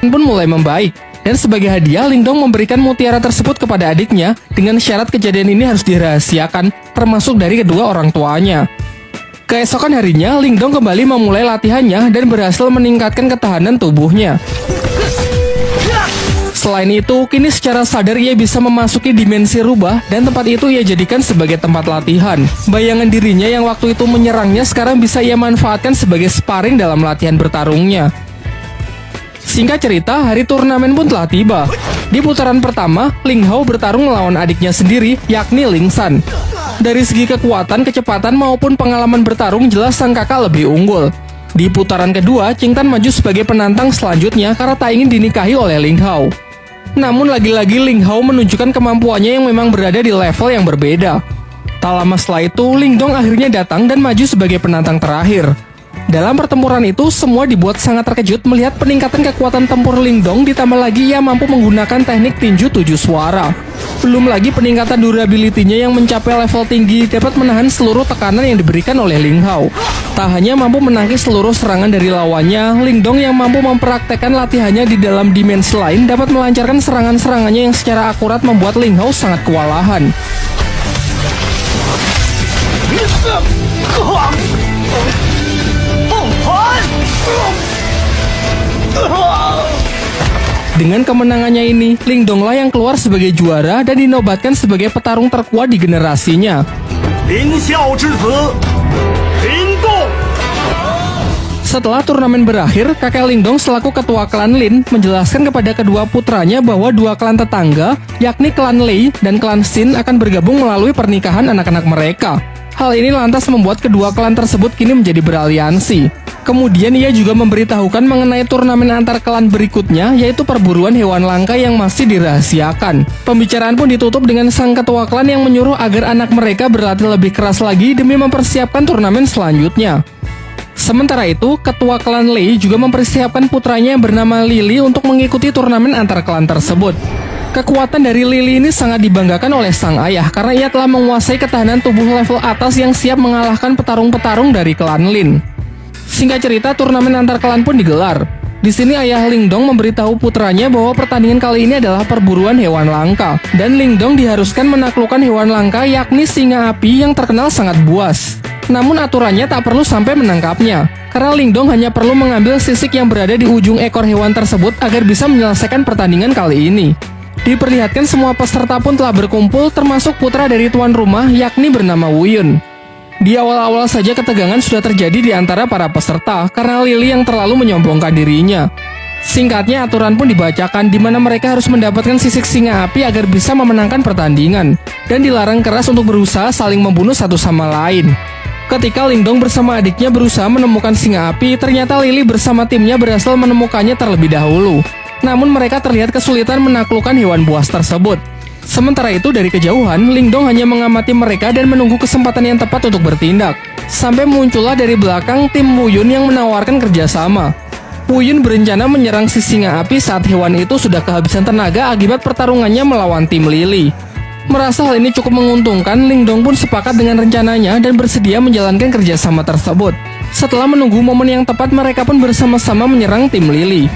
pun mulai membaik. Dan sebagai hadiah, Lingdong memberikan mutiara tersebut kepada adiknya dengan syarat kejadian ini harus dirahasiakan, termasuk dari kedua orang tuanya. Keesokan harinya, Lingdong kembali memulai latihannya dan berhasil meningkatkan ketahanan tubuhnya. Selain itu, kini secara sadar ia bisa memasuki dimensi rubah dan tempat itu ia jadikan sebagai tempat latihan. Bayangan dirinya yang waktu itu menyerangnya sekarang bisa ia manfaatkan sebagai sparring dalam latihan bertarungnya. Singkat cerita, hari turnamen pun telah tiba. Di putaran pertama, Ling Hao bertarung melawan adiknya sendiri, yakni Ling San. Dari segi kekuatan, kecepatan maupun pengalaman bertarung, jelas sang kakak lebih unggul. Di putaran kedua, Qing Tan maju sebagai penantang selanjutnya karena tak ingin dinikahi oleh Ling Hao. Namun lagi-lagi Ling Hao menunjukkan kemampuannya yang memang berada di level yang berbeda. Tak lama setelah itu, Lingdong akhirnya datang dan maju sebagai penantang terakhir. Dalam pertempuran itu, semua dibuat sangat terkejut melihat peningkatan kekuatan tempur Lingdong, ditambah lagi ia mampu menggunakan teknik tinju 7 suara. Belum lagi peningkatan durability-nya yang mencapai level tinggi dapat menahan seluruh tekanan yang diberikan oleh Ling Hao. Tak hanya mampu menangkis seluruh serangan dari lawannya, Lingdong yang mampu mempraktekkan latihannya di dalam dimensi lain dapat melancarkan serangan-serangannya yang secara akurat membuat Ling Hao sangat kewalahan. Dengan kemenangannya ini, Lingdong lah yang keluar sebagai juara dan dinobatkan sebagai petarung terkuat di generasinya. Setelah turnamen berakhir, kakek Lingdong selaku ketua klan Lin menjelaskan kepada kedua putranya bahwa dua klan tetangga, yakni klan Lei dan klan Xin akan bergabung melalui pernikahan anak-anak mereka. Hal ini lantas membuat kedua klan tersebut kini menjadi beraliansi. Kemudian ia juga memberitahukan mengenai turnamen antar klan berikutnya, yaitu perburuan hewan langka yang masih dirahasiakan. Pembicaraan pun ditutup dengan sang ketua klan yang menyuruh agar anak mereka berlatih lebih keras lagi demi mempersiapkan turnamen selanjutnya. Sementara itu, ketua klan Lei juga mempersiapkan putranya yang bernama Lily untuk mengikuti turnamen antar klan tersebut. Kekuatan dari Lily ini sangat dibanggakan oleh sang ayah karena ia telah menguasai ketahanan tubuh level atas yang siap mengalahkan petarung-petarung dari klan Lin. Singkat cerita, turnamen antar klan pun digelar. Di sini ayah Lingdong memberitahu putranya bahwa pertandingan kali ini adalah perburuan hewan langka, dan Lingdong diharuskan menaklukkan hewan langka yakni singa api yang terkenal sangat buas. Namun aturannya tak perlu sampai menangkapnya, karena Lingdong hanya perlu mengambil sisik yang berada di ujung ekor hewan tersebut agar bisa menyelesaikan pertandingan kali ini. Diperlihatkan semua peserta pun telah berkumpul, termasuk putra dari tuan rumah yakni bernama Wu Yun. Di awal-awal saja ketegangan sudah terjadi di antara para peserta karena Lily yang terlalu menyombongkan dirinya. Singkatnya, aturan pun dibacakan di mana mereka harus mendapatkan sisik singa api agar bisa memenangkan pertandingan dan dilarang keras untuk berusaha saling membunuh satu sama lain. Ketika Lingdong bersama adiknya berusaha menemukan singa api, ternyata Lily bersama timnya berhasil menemukannya terlebih dahulu. Namun mereka terlihat kesulitan menaklukkan hewan buas tersebut. Sementara itu, dari kejauhan, Lingdong hanya mengamati mereka dan menunggu kesempatan yang tepat untuk bertindak. Sampai muncullah dari belakang tim Wu Yun yang menawarkan kerjasama. Wu Yun berencana menyerang si singa api saat hewan itu sudah kehabisan tenaga akibat pertarungannya melawan tim Lily. Merasa hal ini cukup menguntungkan, Lingdong pun sepakat dengan rencananya dan bersedia menjalankan kerjasama tersebut. Setelah menunggu momen yang tepat, mereka pun bersama-sama menyerang tim Lily.